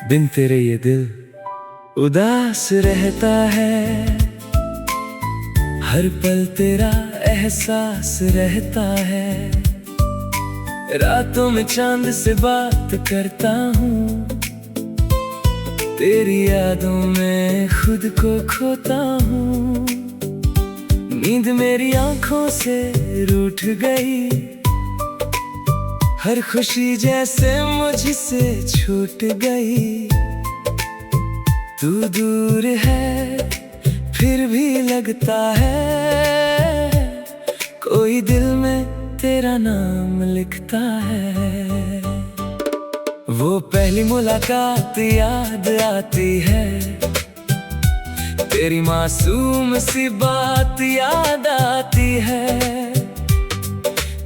बिन तेरे ये दिल उदास रहता है, हर पल तेरा एहसास रहता है। रातों में चांद से बात करता हूँ, तेरी यादों में खुद को खोता हूँ। नींद मेरी आंखों से रूठ गई, हर खुशी जैसे मुझसे छूट गई। तू दूर है फिर भी लगता है, कोई दिल में तेरा नाम लिखता है। वो पहली मुलाकात याद आती है, तेरी मासूम सी बात याद आती है।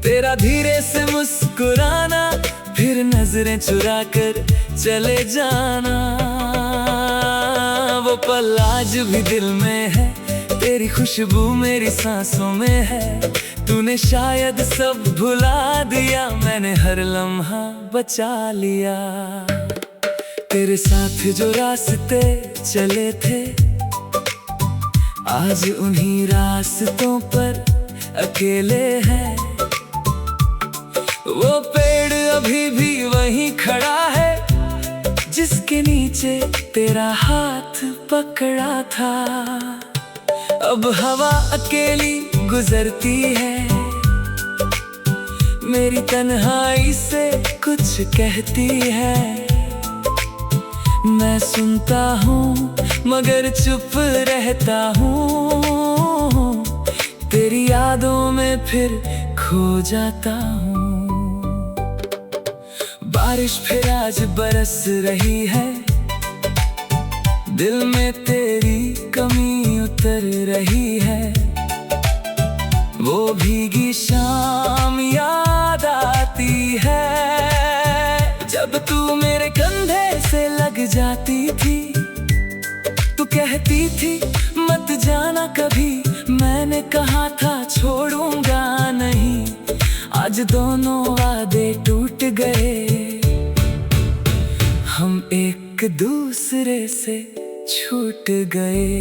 तेरा धीरे से मुस्कुराना, फिर नजरें चुरा कर चले जाना। वो पल आज भी दिल में है, तेरी खुशबू मेरी सांसों में है। तूने शायद सब भुला दिया, मैंने हर लम्हा बचा लिया। तेरे साथ जो रास्ते चले थे, आज उन्हीं रास्तों पर अकेले हैं। वो पेड़ अभी भी वहीं खड़ा है, जिसके नीचे तेरा हाथ पकड़ा था। अब हवा अकेली गुजरती है, मेरी तन्हाई से कुछ कहती है। मैं सुनता हूँ मगर चुप रहता हूँ, तेरी यादों में फिर खो जाता हूँ। बारिश फिर आज बरस रही है, दिल में तेरी कमी उतर रही है। वो भीगी शाम याद आती है, जब तू मेरे कंधे से लग जाती थी। तू कहती थी मत जाना कभी, मैंने कहा था छोड़ूंगा नहीं। आज दोनों वादे टूट गए, हम एक दूसरे से छूट गए।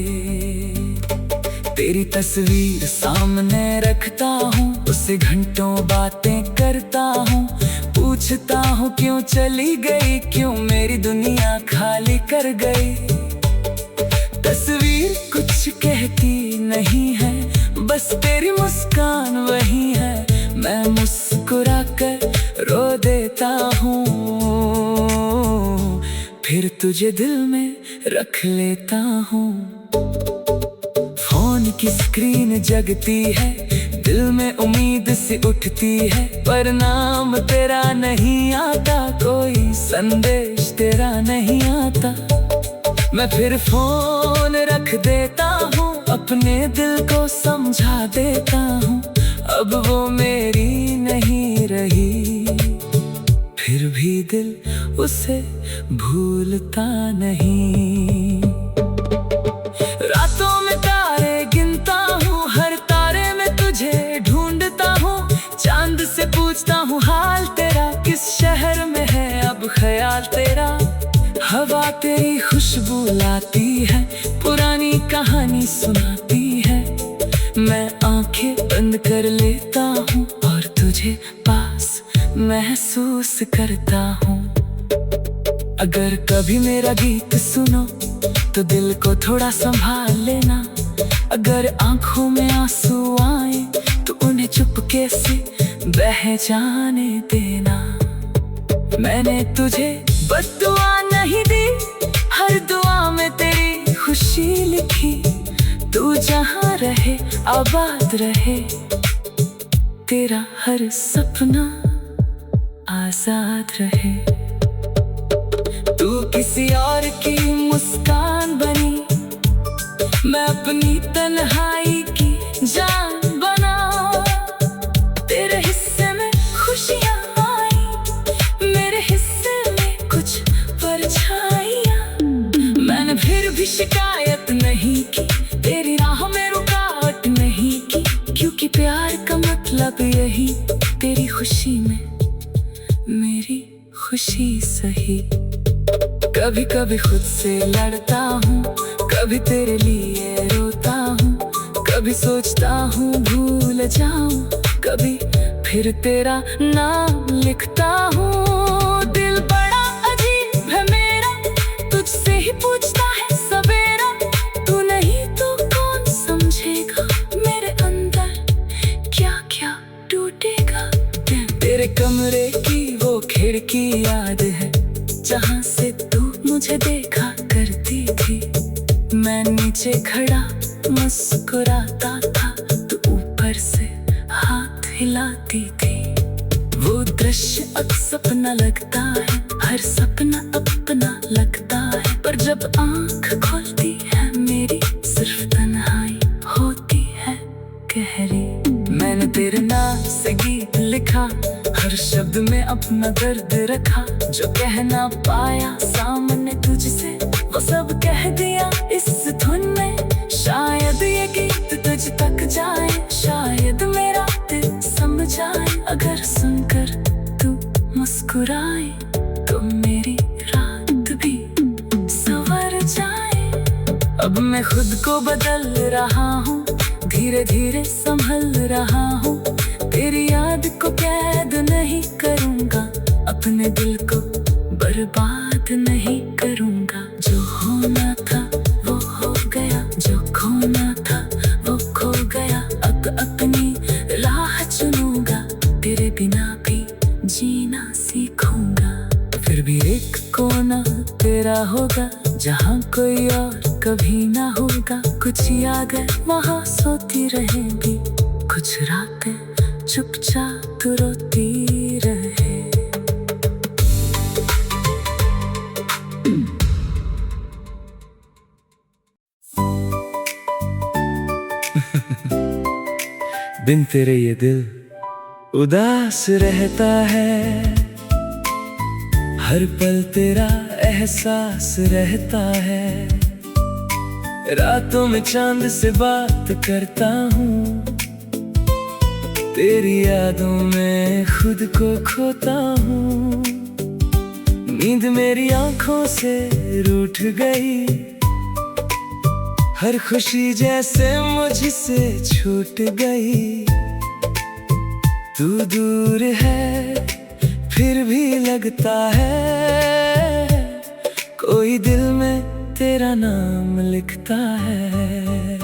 तेरी तस्वीर सामने रखता हूँ, उससे घंटों बातें करता हूँ। पूछता हूँ क्यों चली गई, क्यों मेरी दुनिया खाली कर गई। तस्वीर कुछ कहती नहीं है, बस तेरी मुस्कान वही है। मैं मुस्कुरा कर रो देता हूँ, फिर तुझे दिल में रख लेता हूँ। फोन की स्क्रीन जगती है, दिल में उम्मीद सी उठती है। पर नाम तेरा नहीं आता, कोई संदेश तेरा नहीं आता। मैं फिर फोन रख देता हूँ, अपने दिल को समझा देता हूँ। अब वो मेरी नहीं रही, फिर भी दिल उसे भूलता नहीं। रातों में तारे गिनता हूँ, हर तारे में तुझे ढूंढता हूँ। चांद से पूछता हूँ हाल तेरा, किस शहर में है अब ख्याल तेरा। हवा तेरी खुशबू लाती है, पुरानी कहानी सुनाती है। मैं आंखें बंद कर लेता हूँ और तुझे पास महसूस करता हूँ। अगर कभी मेरा गीत सुनो तो दिल को थोड़ा संभाल लेना। अगर आंखों में आंसू आए तो उन्हें चुपके से बह जाने देना। मैंने तुझे बद्दुआ नहीं दी, हर दुआ में तेरी खुशी लिखी। तू जहाँ रहे आबाद रहे, तेरा हर सपना आजाद रहे। तू किसी और की मुस्कान बनी, मैं अपनी तन्हाई की जान बना। तेरे हिस्से में खुशियाँ आई, मेरे हिस्से में कुछ परछाइयाँ। मैंने फिर भी शिकायत नहीं की, तेरी राह में रुकावट नहीं की। क्योंकि प्यार का मतलब यही, तेरी खुशी में मेरी खुशी। खुशी सही। कभी कभी खुद से लड़ता हूँ, कभी तेरे लिए रोता हूँ, कभी सोचता हूँ भूल जाऊं, कभी फिर तेरा नाम लिखता हूँ। दिल बड़ा अजीब है मेरा, तुझसे ही पूछता है सवेरा। तू नहीं तो कौन समझेगा मेरे अंदर क्या क्या टूटेगा। तेरे कमरे की वो खिड़की याद है जहाँ से तू मुझे देखा करती थी। मैं नीचे खड़ा मुस्कुराता था, तू ऊपर से हाथ हिलाती थी। वो दृश्य अब सपना लगता है, हर सपना अपना लगता है। पर जब आँख खोलती है मेरी, सिर्फ तन्हाई होती है गहरी। मैंने तेरे नाम से गीत लिखा, हर शब्द में अपना दर्द रखा। जो कह ना पाया सामने तुझसे, वो सब कह दिया इस धुन में। शायद ये गीत तुझ तक जाए, शायद मेरा दिल समझाए। अगर सुनकर तू मुस्कुराए तो मेरी रात भी संवर जाए। अब मैं खुद को बदल रहा हूँ, धीरे धीरे संभल रहा हूँ। तेरी याद को कैद नहीं करूँगा, अपने दिल को बर्बाद नहीं करूँगा। जो होना था वो हो गया, जो खोना था वो खो गया। अब अपनी राह चुनूंगा, तेरे बिना भी जीना सीखूंगा। फिर भी एक कोना तेरा होगा, जहाँ कोई और कभी ना होगा। कुछ यादें वहाँ सोती रहेंगी, कुछ रातें चुपचाप रोती रहे। बिन तेरे ये दिल उदास रहता है, हर पल तेरा एहसास रहता है। रातों में चांद से बात करता हूँ, तेरी यादों में खुद को खोता हूँ। नींद मेरी आंखों से रूठ गई, हर खुशी जैसे मुझसे छूट गई। तू दूर है फिर भी लगता है, कोई दिल में तेरा नाम लिखता है।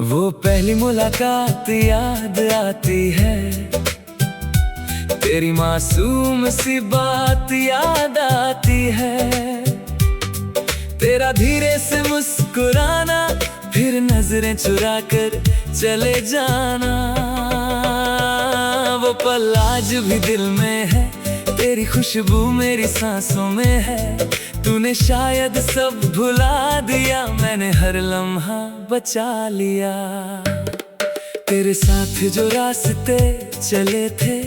वो पहली मुलाकात याद आती है, तेरी मासूम सी बात याद आती है। तेरा धीरे से मुस्कुराना, फिर नजरें चुरा कर चले जाना। वो पल आज भी दिल में है, तेरी खुशबू मेरी सांसों में है। तूने शायद सब भुला दिया, मैंने हर लम्हा बचा लिया। तेरे साथ जो रास्ते चले थे,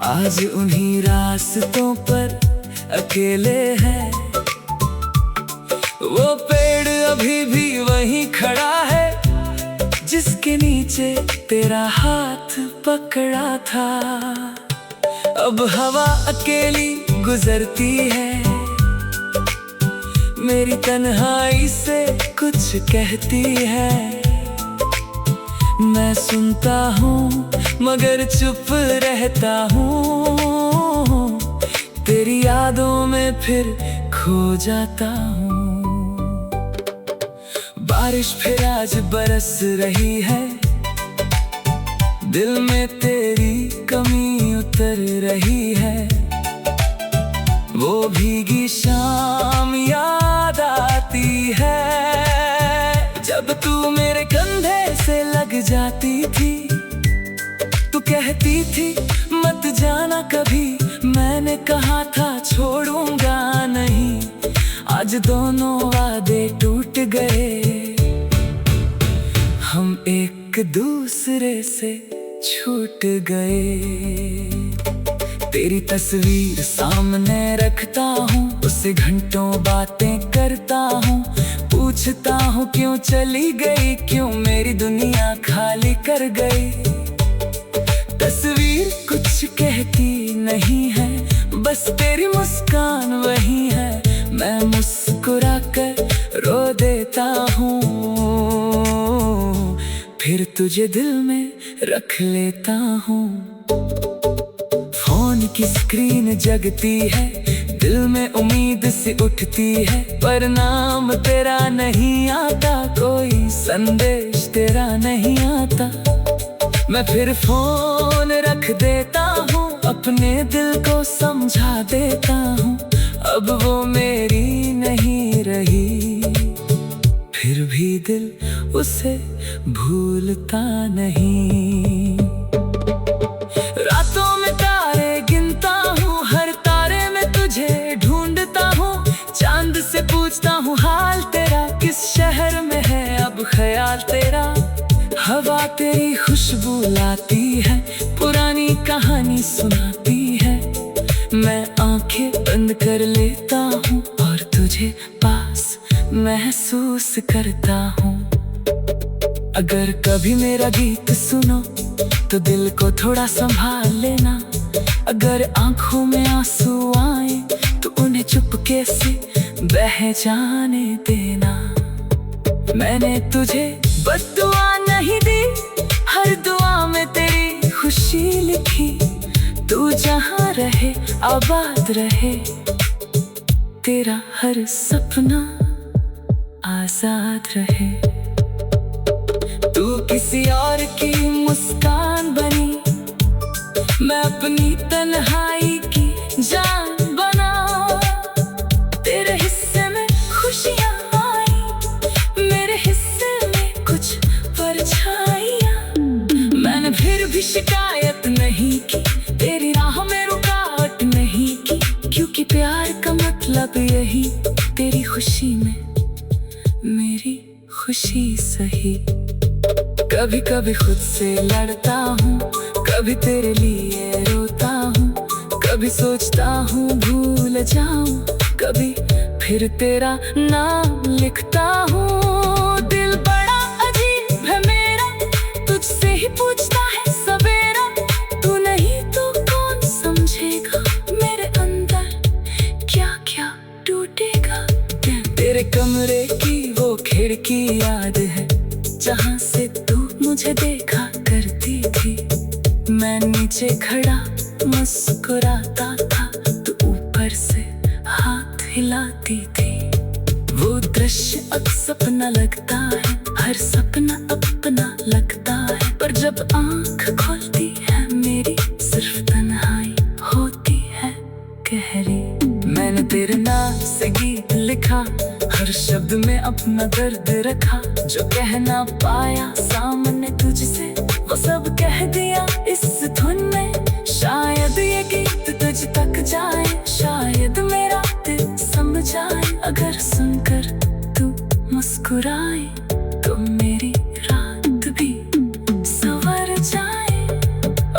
आज उन्हीं रास्तों पर अकेले हैं। वो पेड़ अभी भी वहीं खड़ा है, जिसके नीचे तेरा हाथ पकड़ा था। अब हवा अकेली गुजरती है, मेरी तन्हाई से कुछ कहती है। मैं सुनता हूँ मगर चुप रहता हूँ, तेरी यादों में फिर खो जाता हूँ। बारिश फिर आज बरस रही है, दिल में तेरी कमी उतर रही है। वो भीगी शाम याद आती है, जब तू मेरे कंधे से लग जाती थी। तू कहती थी मत जाना कभी, मैंने कहा था छोड़ूंगा नहीं। आज दोनों वादे टूट गए, हम एक दूसरे से छूट गए। तेरी तस्वीर सामने रखता हूँ, उससे घंटों बातें करता हूँ। पूछता हूँ क्यों चली गई, क्यों मेरी दुनिया खाली कर गई। तस्वीर कुछ कहती नहीं है, बस तेरी मुस्कान वही है, मैं मुस्कुरा कर रो देता हूँ, फिर तुझे दिल में रख लेता हूँ। फोन की स्क्रीन जगती है, दिल में उम्मीद सी उठती है, पर नाम तेरा नहीं आता, कोई संदेश तेरा नहीं आता। मैं फिर फोन रख देता हूँ, अपने दिल को समझा देता हूँ, अब वो मेरी नहीं रही, फिर भी दिल उसे भूलता नहीं। रातों में तारे गिनता हूँ, हर तारे में तुझे ढूंढता हूँ, चांद से पूछता हूँ हाल तेरा, किस शहर में है अब ख्याल तेरा। हवा तेरी खुशबू लाती है, पुरानी कहानी सुनाती है, मैं आंखें बंद कर लेता हूँ और तुझे पास महसूस करता हूँ। अगर कभी मेरा गीत सुनो तो दिल को थोड़ा संभाल लेना, अगर आंखों में आंसू आए तो उन्हें चुपके से बह जाने देना। मैंने तुझे बद्दुआ नहीं दी, हर दुआ में तेरी खुशी लिखी, तू जहाँ रहे आबाद रहे, तेरा हर सपना आजाद रहे। तू किसी और की मुस्कान बनी, मैं अपनी तन्हाई की जान बना, तेरे हिस्से में खुशियाँ आई, मेरे हिस्से में कुछ परछाइयाँ। मैंने फिर भी शिकायत नहीं की, तेरी राह में रुकावट नहीं की, क्योंकि प्यार का मतलब यही, तेरी खुशी में मेरी खुशी सही। कभी कभी खुद से लड़ता हूँ, कभी तेरे लिए रोता हूँ, कभी सोचता हूँ भूल जाऊं, कभी फिर तेरा नाम लिखता हूँ। दिल बड़ा अजीब है मेरा, तुझसे ही पूछता है सवेरा, तू नहीं तो कौन समझेगा मेरे अंदर क्या क्या टूटेगा। तेरे कमरे की वो खिड़की याद है, जहाँ से तू मुझे देखा करती थी, मैं नीचे खड़ा मुस्कुराता था, तू ऊपर से हाथ हिलाती थी। वो दृश्य अब सपना लगता है, हर सपना अपना लगता है, पर जब आँख खोलती है मेरी सिर्फ तन्हाई होती है गहरी। मैंने तेरे नाम से गीत लिखा, हर शब्द में अपना दर्द रखा, जो कह ना पाया सामने तुझसे वो सब कह दिया इस धुन में। शायद ये गीत तुझ तक जाए, शायद मेरा दिल समझाए, अगर सुनकर तू मुस्कुराए तो मेरी रात भी संवर जाए।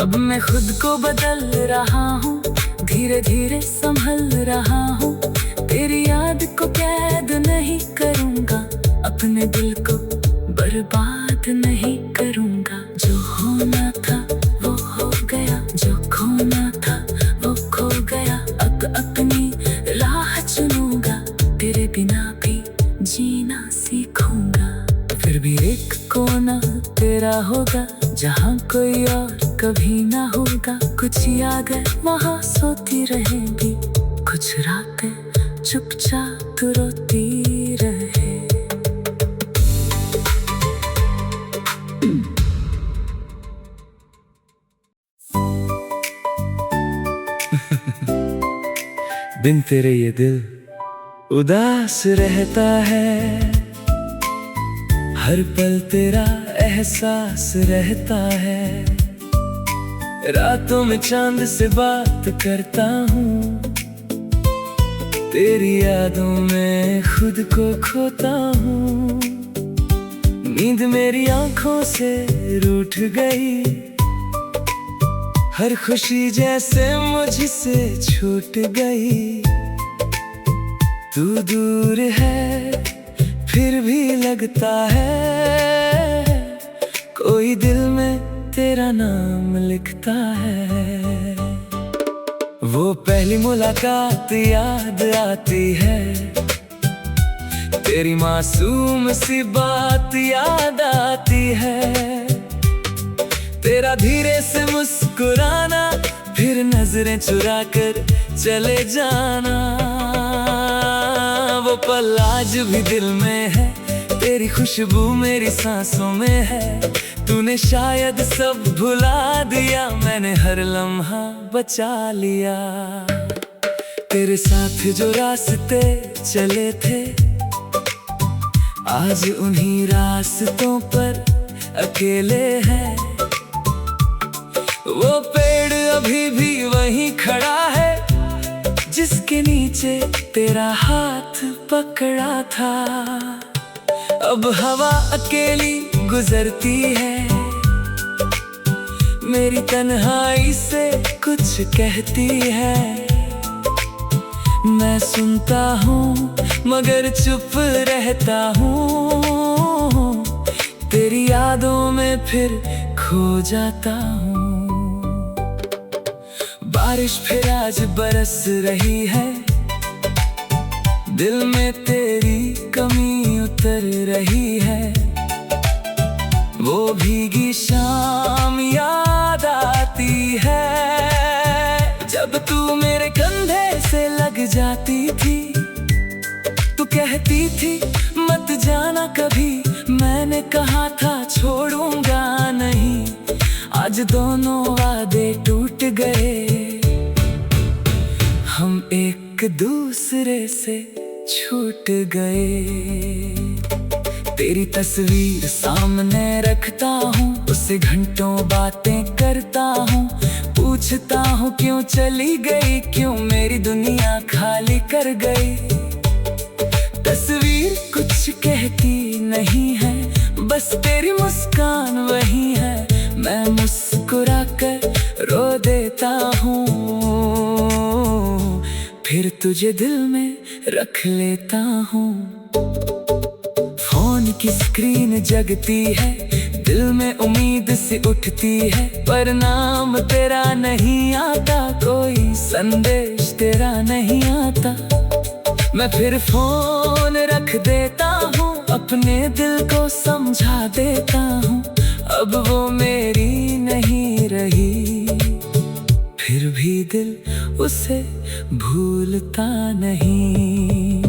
अब मैं खुद को बदल रहा हूँ, धीरे धीरे संभल रहा हूँ, तेरी याद को कैद नहीं करूँगा, अपने दिल को बर्बाद नहीं करूँगा। जो होना था वो हो गया, जो खोना था वो खो गया, अब अपनी राह चुनूंगा, तेरे बिना भी जीना सीखूंगा। फिर भी एक कोना तेरा होगा, जहाँ कोई और कभी ना होगा, कुछ यादें वहाँ सोती रहेंगी, कुछ रातें चुपचाप रोती रहे। बिन तेरे ये दिल उदास रहता है, हर पल तेरा एहसास रहता है, रातों में चांद से बात करता हूँ, तेरी यादों में खुद को खोता हूँ। नींद मेरी आंखों से रूठ गई, हर खुशी जैसे मुझसे छूट गई। तू दूर है फिर भी लगता है, कोई दिल में तेरा नाम लिखता है। वो पहली मुलाकात याद आती है, तेरी मासूम सी बात याद आती है, तेरा धीरे से मुस्कुराना, फिर नजरें चुरा कर चले जाना। वो पल आज भी दिल में है, तेरी खुशबू मेरी सांसों में है। तूने शायद सब भुला दिया, मैंने हर लम्हा बचा लिया। तेरे साथ जो रास्ते चले थे, आज उन्हीं रास्तों पर अकेले हैं। वो पेड़ अभी भी वहीं खड़ा है, जिसके नीचे तेरा हाथ पकड़ा था। अब हवा अकेली गुजरती है, मेरी तन्हाई से कुछ कहती है। मैं सुनता हूँ मगर चुप रहता हूँ, तेरी यादों में फिर खो जाता हूँ। बारिश फिर आज बरस रही है, दिल में तेरी कमी उतर रही है। वो भीगी शाम याद आती है, जब तू मेरे कंधे से लग जाती थी। तू कहती थी मत जाना कभी, मैंने कहा था छोड़ूंगा नहीं। आज दोनों वादे टूट गए, हम एक दूसरे से छूट गए। तेरी तस्वीर सामने रखता हूँ, उससे घंटों बातें करता हूँ। पूछता हूँ क्यों चली गई, क्यों मेरी दुनिया खाली कर गई। तस्वीर कुछ कहती नहीं है, बस तेरी मुस्कान वही है। मैं मुस्कुरा कर रो देता हूँ, फिर तुझे दिल में रख लेता हूँ। फोन की स्क्रीन जगती है, दिल में उम्मीद सी उठती है, पर नाम तेरा नहीं आता, कोई संदेश तेरा नहीं आता। मैं फिर फोन रख देता हूँ, अपने दिल को समझा देता हूँ। अब वो मेरी नहीं रही, फिर भी दिल उसे भूलता नहीं।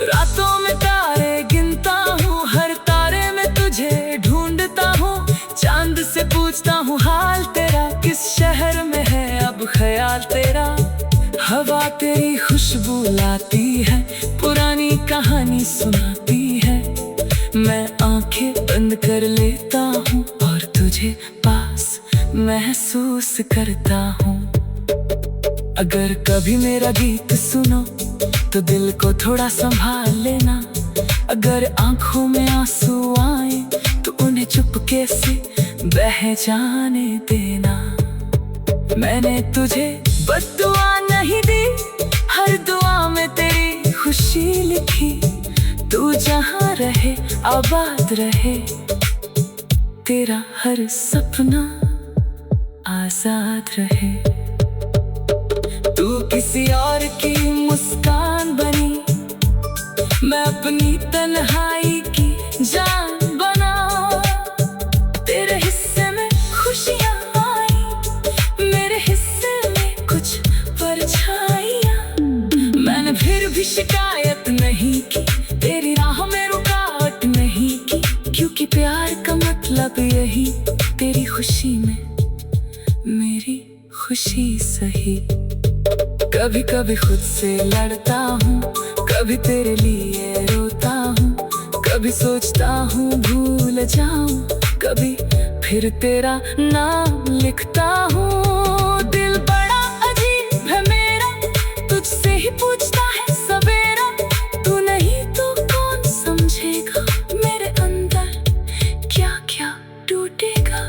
रातों में तारे गिनता हूँ, हर तारे में तुझे ढूंढता हूँ। चांद से पूछता हूँ हाल तेरा, किस शहर में है अब ख्याल तेरा। हवा तेरी खुशबू लाती है, पुरानी कहानी सुनाती है। मैं आंखें बंद कर लेता हूँ और तुझे पास महसूस करता हूँ। अगर कभी मेरा गीत सुनो तो दिल को थोड़ा संभाल लेना। अगर आंखों में आंसू आए तो उन्हें चुपके से बह जाने देना। मैंने तुझे बद्दुआ नहीं दी, हर दुआ में तेरी खुशी लिखी। तू जहाँ रहे आबाद रहे, तेरा हर सपना आजाद रहे। तू किसी और की मुस्कान बनी, मैं अपनी तन्हाई की जान बना। तेरे हिस्से में खुशियाँ आई, मेरे हिस्से में कुछ परछाइयाँ। मैंने फिर भी शिकायत नहीं की, तेरी राह में रुकावट नहीं की, क्योंकि प्यार का मतलब यही, तेरी खुशी में मेरी खुशी सही। कभी कभी खुद से लड़ता हूँ, कभी तेरे लिए रोता हूँ। कभी सोचता हूँ भूल जाऊं, कभी फिर तेरा नाम लिखता हूँ। दिल बड़ा अजीब है मेरा, तुझसे ही पूछता है सवेरा। तू नहीं तो कौन समझेगा मेरे अंदर क्या क्या टूटेगा।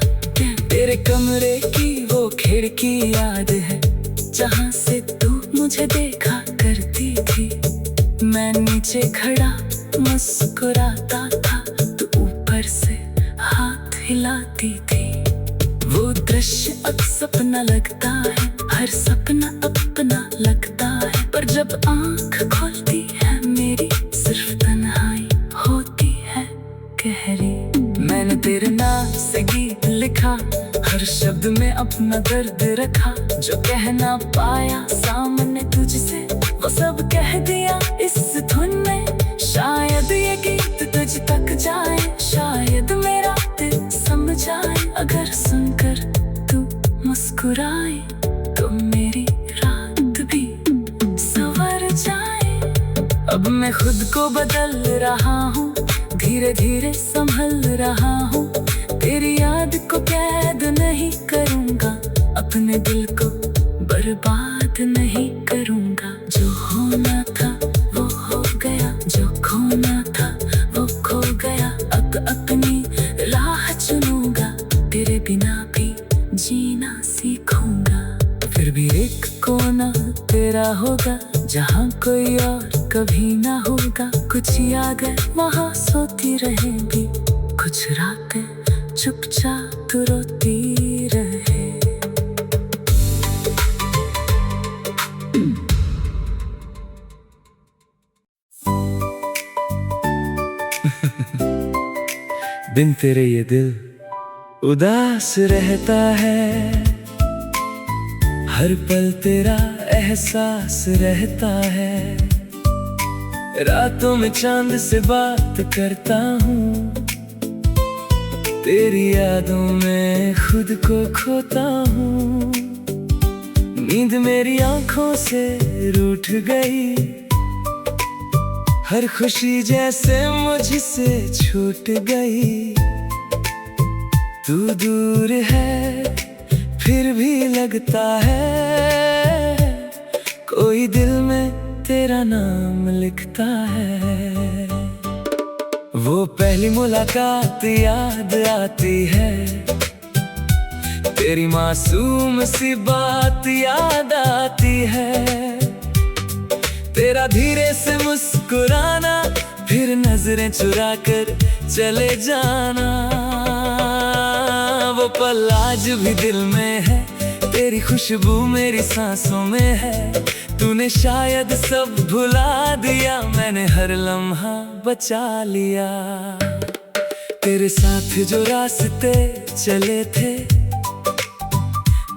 तेरे कमरे की वो खिड़की याद है, जहाँ से तू मुझे देखा करती थी। मैं नीचे खड़ा मुस्कुराता था, तू ऊपर से हाथ हिलाती थी। वो दृश्य दृश्य अब सपना लगता है, हर सपना अपना लगता है, पर जब आंख खोलती है मेरी सिर्फ तन्हाई होती है गहरी। मैंने तेरे नाम से गीत लिखा, हर शब्द में अपना दर्द रखा, जो कह ना पाया सामने तुझसे वो सब कह दिया इस धुन में। शायद ये गीत तुझ तक जाए, शायद मेरा दिल समझ आए, अगर सुनकर तू मुस्कुराए तो मेरी रात भी संवर जाए। अब मैं खुद को बदल रहा हूँ, धीरे धीरे संभल रहा हूँ, तेरी याद को कैद नहीं करूँगा, अपने दिल को बर्बाद नहीं करूँगा। जो होना था वो हो गया, जो खोना था वो खो गया, अब अपनी राह चुनूंगा, तेरे बिना भी जीना सीखूंगा। फिर भी एक कोना तेरा होगा, जहाँ कोई और कभी ना होगा। कुछ यादें वहाँ सोती रहेंगी, कुछ रातें चुपचाप रोती रहे। बिन तेरे ये दिल उदास रहता है, हर पल तेरा एहसास रहता है। रातों में चांद से बात करता हूँ, तेरी यादों में खुद को खोता हूँ। नींद मेरी आंखों से रूठ गई, हर खुशी जैसे मुझसे छूट गई। तू दूर है फिर भी लगता है, कोई दिल में तेरा नाम लिखता है। वो पहली मुलाकात याद आती है, तेरी मासूम सी बात याद आती है। तेरा धीरे से मुस्कुराना, फिर नजरें चुरा कर चले जाना, वो पल आज भी दिल में है, तेरी खुशबू मेरी सांसों में है। तूने शायद सब भुला दिया, मैंने हर लम्हा बचा लिया। तेरे साथ जो रास्ते चले थे,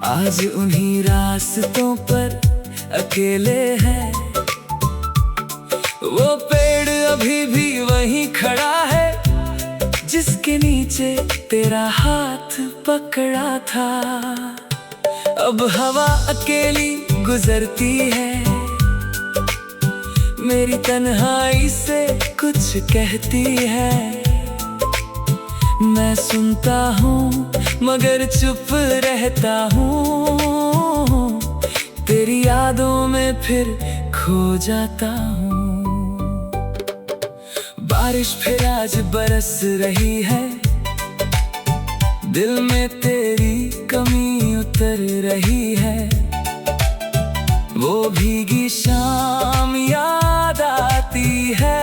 आज उन्हीं रास्तों पर अकेले हैं। वो पेड़ अभी भी वहीं खड़ा है, जिसके नीचे तेरा हाथ पकड़ा था। अब हवा अकेली गुजरती है, मेरी तन्हाई से कुछ कहती है। मैं सुनता हूँ मगर चुप रहता हूँ, तेरी यादों में फिर खो जाता हूँ। बारिश फिर आज बरस रही है, दिल में तेरी कमी उतर रही है। वो भीगी शाम याद आती है,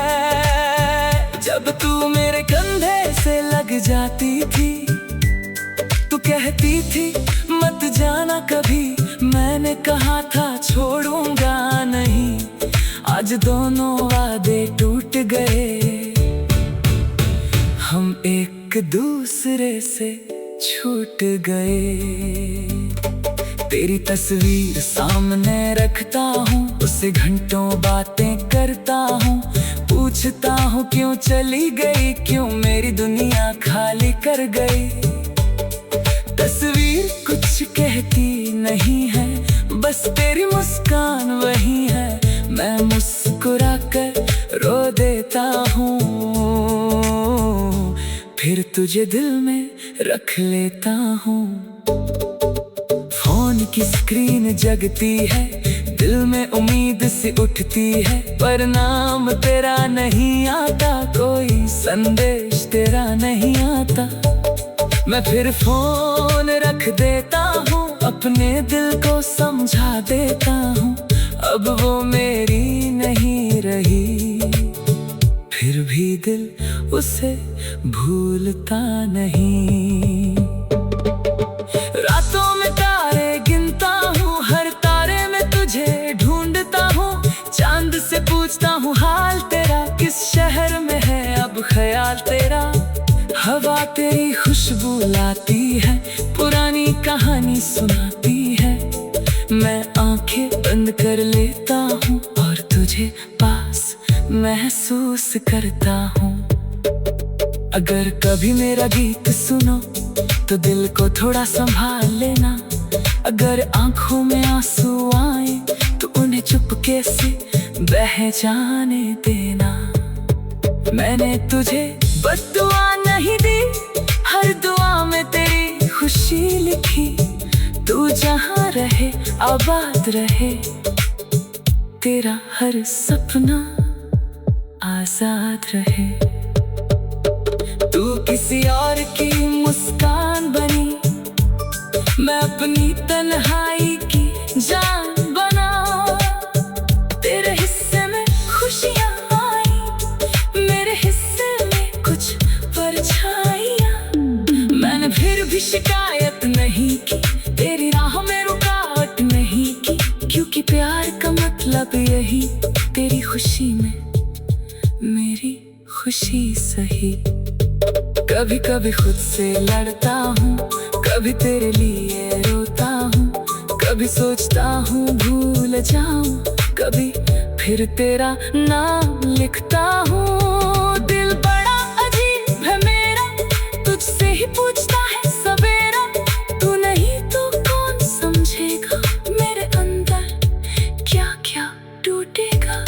जब तू मेरे कंधे से लग जाती थी। तू कहती थी मत जाना कभी, मैंने कहा था छोड़ूंगा नहीं। आज दोनों वादे टूट गए, हम एक दूसरे से छूट गए। तेरी तस्वीर सामने रखता हूँ, उससे घंटों बातें करता हूँ। पूछता हूँ क्यों चली गई, क्यों मेरी दुनिया खाली कर गई। तस्वीर कुछ कहती नहीं है, बस तेरी मुस्कान वही है। मैं मुस्कुरा कर रो देता हूँ, फिर तुझे दिल में रख लेता हूँ। फोन की स्क्रीन जगती है, दिल में उम्मीद सी उठती है, पर नाम तेरा नहीं आता, कोई संदेश तेरा नहीं आता। मैं फिर फोन रख देता हूँ, अपने दिल को समझा देता हूँ। अब वो मेरी नहीं रही, फिर भी दिल उसे भूलता नहीं। रातों तेरी खुशबू लाती है, पुरानी कहानी सुनाती है। मैं आंखें बंद कर लेता हूँ और तुझे पास महसूस करता हूँ। अगर कभी मेरा गीत सुनो तो दिल को थोड़ा संभाल लेना। अगर आंखों में आंसू आए तो उन्हें चुपके से बह जाने देना। मैंने तुझे बद्दुआ नहीं दी, हर दुआ में तेरी खुशी लिखी। तू जहाँ रहे आबाद रहे, तेरा हर सपना आजाद रहे। तू किसी और की मुस्कान बनी, मैं अपनी तन्हाई की जान बना। तेरे हिस्से में खुशियाँ आई, मेरे हिस्से में कुछ परछाइयाँ। मैंने फिर भी शिकायत नहीं की, तेरी राह में रुकावट नहीं की, क्योंकि प्यार का मतलब यही, तेरी खुशी में मेरी खुशी सही। कभी कभी खुद से लड़ता हूँ, कभी तेरे लिए रोता हूँ, कभी सोचता हूँ भूल जाऊं, कभी फिर तेरा नाम लिखता हूँ। दिल बड़ा अजीब है मेरा, तुझसे ही पूछता है सवेरा। तू नहीं तो कौन समझेगा मेरे अंदर क्या क्या टूटेगा।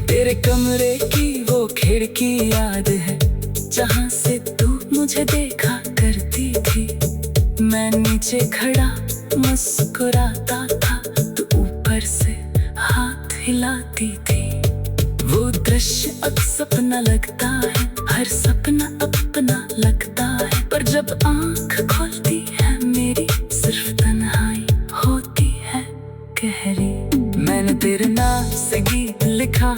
तेरे कमरे की वो खिड़की याद है, जहाँ से तू मुझे देखा करती थी। मैं नीचे खड़ा मुस्कुराता था, तू ऊपर से हाथ हिलाती थी। वो दृश्य अब सपना लगता है, हर सपना अपना लगता है। पर जब आँख खोलती है मेरी, सिर्फ तन्हाई होती है गहरी। मैंने तेरे नाम से गीत लिखा,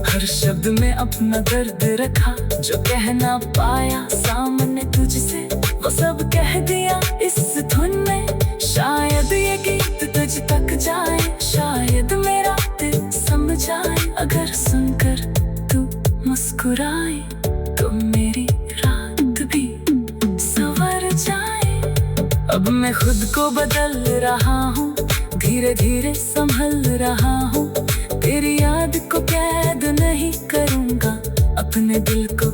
हर शब्द में अपना दर्द रखा। जो कह ना पाया सामने तुझसे, वो सब कह दिया इस धुन में। शायद ये गीत तुझ तक जाए, शायद मेरा दिल समझाए। अगर सुनकर तू मुस्कुराए तो मेरी रात भी संवर जाए। अब मैं खुद को बदल रहा हूँ, धीरे धीरे संभल रहा हूँ। तेरी याद को कैद नहीं करूँगा, अपने दिल को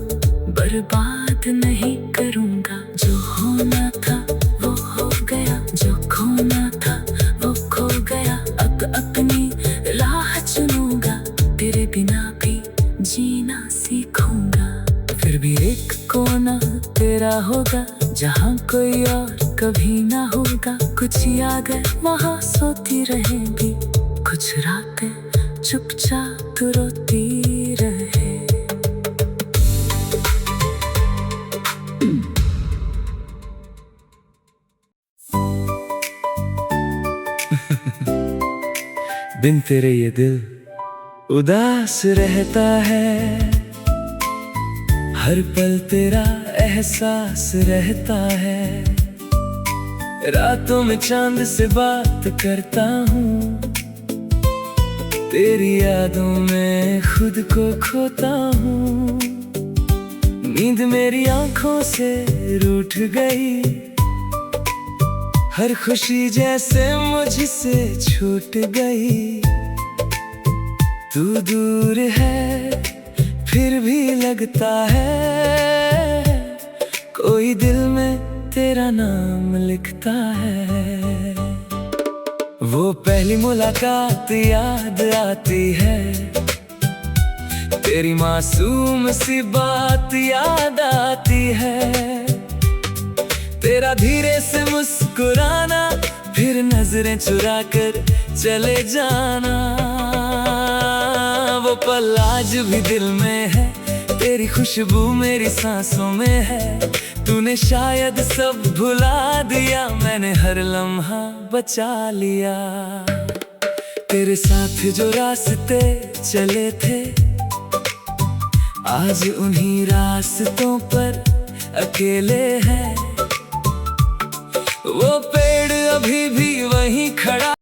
बर्बाद नहीं करूँगा। जो होना था वो हो गया, जो खोना था वो खो गया। अब अपनी राह चुनूंगा, तेरे बिना भी जीना सीखूंगा। फिर भी एक कोना तेरा होगा, जहाँ कोई और कभी ना होगा। कुछ यादें वहाँ सोती रहेंगी, कुछ रातें चुपचाप रोती रहे। बिन तेरे ये दिल उदास रहता है, हर पल तेरा एहसास रहता है। रातों में चांद से बात करता हूँ, तेरी यादों में खुद को खोता हूँ। नींद मेरी आंखों से रूठ गई, हर खुशी जैसे मुझसे छूट गई। तू दूर है फिर भी लगता है, कोई दिल में तेरा नाम लिखता है। वो पहली मुलाकात याद आती है, तेरी मासूम सी बात याद आती है। तेरा धीरे से मुस्कुराना, फिर नजरें चुरा कर चले जाना। वो पल आज भी दिल में है, तेरी खुशबू मेरी सांसों में है। तूने शायद सब भुला दिया, मैंने हर लम्हा बचा लिया। तेरे साथ जो रास्ते चले थे, आज उन्हीं रास्तों पर अकेले हैं। वो पेड़ अभी भी वहीं खड़ा